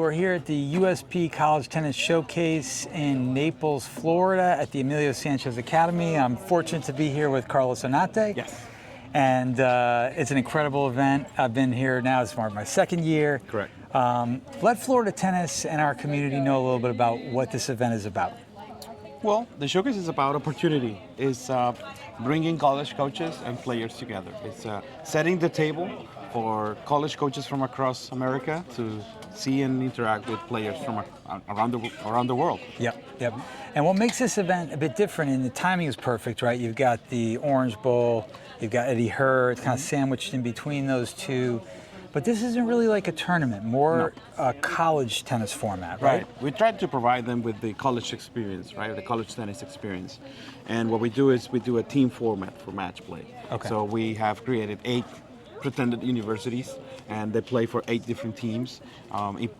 We're here at the USP College Tennis Showcase in Naples, Florida at the Emilio Sanchez Academy. I'm fortunate to be here with Carlos Onate. Yes. And it's an incredible event. I've been here now, it's my second year. Correct. Let Florida Tennis and our community know a little bit about what this event is about. Well, the showcase is about opportunity. It's bringing college coaches and players together. It's setting the table for college coaches from across America to see and interact with players from around the world. Yep. And what makes this event a bit different, and the timing is perfect, right? You've got the Orange Bowl, you've got Eddie Hurd, it's kind of sandwiched in between those two. But this isn't really like a tournament, more a college tennis format, right? We tried to provide them with the college experience, right? The college tennis experience. And what we do is we do a team format for match play. Okay. So we have created 8 pretended universities, and they play for 8 different teams.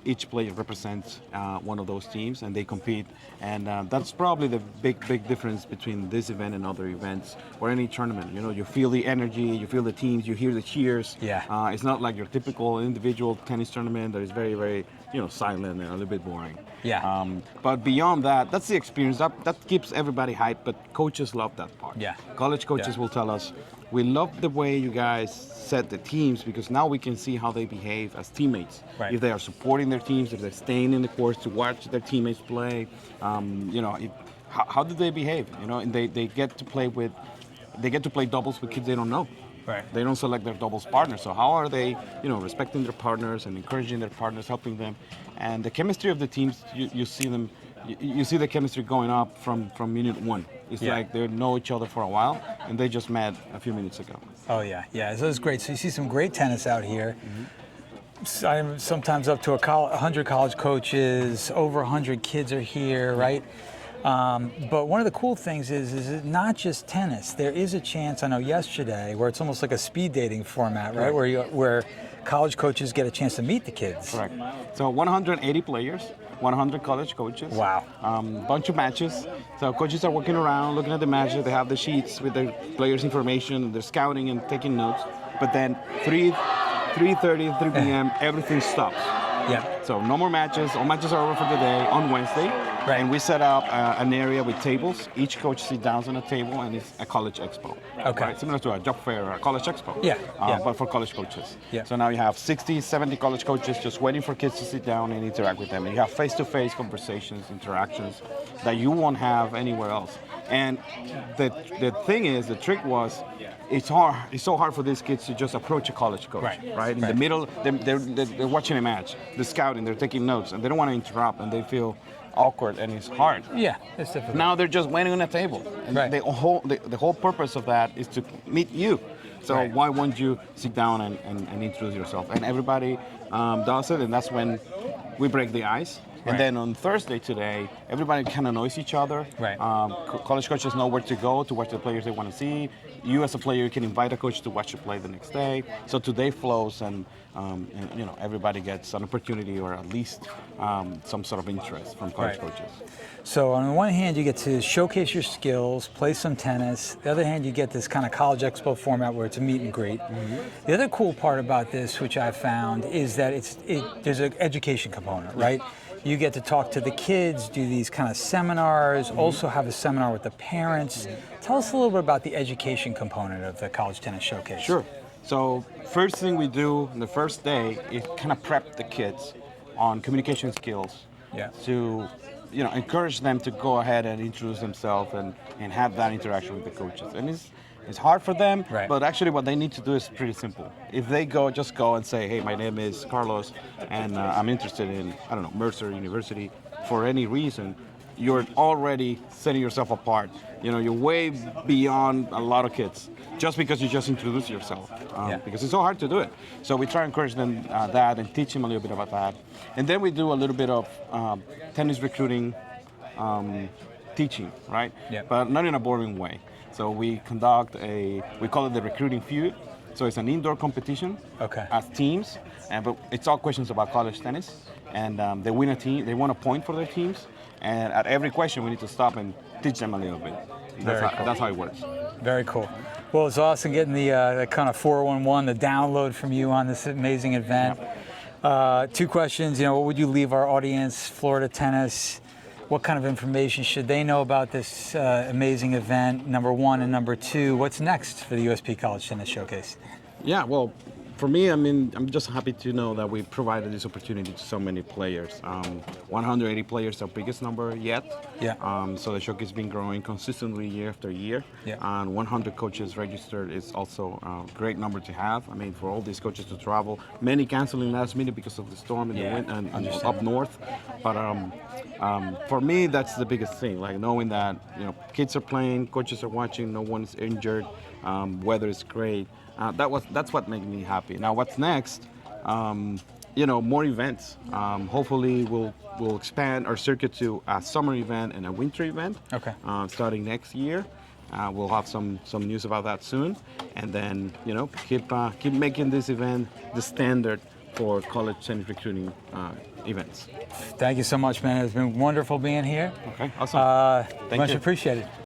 Each player represents one of those teams, and they compete. And that's probably the big difference between this event and other events or any tournament. You know, you feel the energy, you feel the teams, you hear the cheers. Yeah. It's not like your typical individual tennis tournament that is very, silent and a little bit boring. Yeah. But beyond that, that's the experience. That keeps everybody hyped, but coaches love that part. Yeah. College coaches will tell us, we love the way you guys set the teams because now we can see how they behave as teammates. Right. If they are supporting their teams, if they're staying in the course to watch their teammates play, how do they behave? And they get to play doubles with kids they don't know. Right. They don't select their doubles partners. So how are they, respecting their partners and encouraging their partners, helping them, and the chemistry of the teams, you see them. You see the chemistry going up from minute 1. It's like they know each other for a while, and they just met a few minutes ago. Oh yeah. So it's great. So you see some great tennis out here. I'm sometimes up to 100 college coaches, over 100 kids are here, right? But one of the cool things is it's not just tennis. There is a chance, I know yesterday, where it's almost like a speed dating format, right? Where college coaches get a chance to meet the kids. Correct. So 180 players, 100 college coaches. Wow. Bunch of matches. So coaches are walking around, looking at the matches. They have the sheets with their players' information. They're scouting and taking notes. But then 3:30, 3 p.m., everything stops. Yeah. So no more matches. All matches are over for the day on Wednesday. Right. And we set up an area with tables. Each coach sits down on a table, and it's a college expo. Okay. Right? Similar to a job fair or a college expo. Yeah. But for college coaches. Yeah. So now you have 60, 70 college coaches just waiting for kids to sit down and interact with them. And you have face-to-face conversations, interactions that you won't have anywhere else. And the thing is, the trick was, it's so hard for these kids to just approach a college coach, right? In the middle, they're watching a match, they're scouting, they're taking notes, and they don't want to interrupt, and they feel awkward, and it's hard. Yeah, it's difficult. Now they're just waiting on a table, and the whole purpose of that is to meet you. So why won't you sit down and introduce yourself? And everybody does it, and that's when we break the ice. And then on Thursday today, everybody kind of knows each other. Right. College coaches know where to go to watch the players they want to see. You as a player, you can invite a coach to watch you play the next day. So today flows, and everybody gets an opportunity or at least some sort of interest from college coaches. So on the one hand, you get to showcase your skills, play some tennis. The other hand, you get this kind of college expo format where it's a meet and greet. The other cool part about this, which I've found, is that there's an education component, right? You get to talk to the kids, do these kind of seminars, also have a seminar with the parents. Tell us a little bit about the education component of the College Tennis Showcase. Sure. So first thing we do on the first day is kind of prep the kids on communication skills to encourage them to go ahead and introduce themselves and have that interaction with the coaches. And it's hard for them, but actually what they need to do is pretty simple. If they just go and say, hey, my name is Carlos, and I'm interested in, Mercer University, for any reason, you're already setting yourself apart. You're way beyond a lot of kids just because you just introduce yourself, because it's so hard to do it. So we try to encourage them that and teach them a little bit about that. And then we do a little bit of tennis recruiting teaching, right? Yeah. But not in a boring way. So we conduct we call it the recruiting feud. So it's an indoor competition as teams, but it's all questions about college tennis. And they win a point for their teams. And at every question, we need to stop and teach them a little bit. That's how it works. Very cool. Well, it's awesome getting the kind of 411, the download from you on this amazing event. Two questions. What would you leave our audience, Florida tennis? What kind of information should they know about this amazing event, number one? And number two, what's next for the USP College Tennis Showcase? Yeah, well, for me, I mean, I'm just happy to know that we provided this opportunity to so many players. 180 players, our biggest number yet. Yeah. So the showcase has been growing consistently year after year. Yeah. And 100 coaches registered is also a great number to have. I mean, for all these coaches to travel, many canceling last minute because of the storm and the wind and up north. But for me, that's the biggest thing. Like knowing that kids are playing, coaches are watching, no one's injured, weather is great. That's what made me happy. Now, what's next? More events. Hopefully, we'll expand our circuit to a summer event and a winter event. Okay. Starting next year, we'll have some news about that soon, and then keep making this event the standard for college tennis recruiting events. Thank you so much, man. It's been wonderful being here. Okay. Awesome. Much appreciated.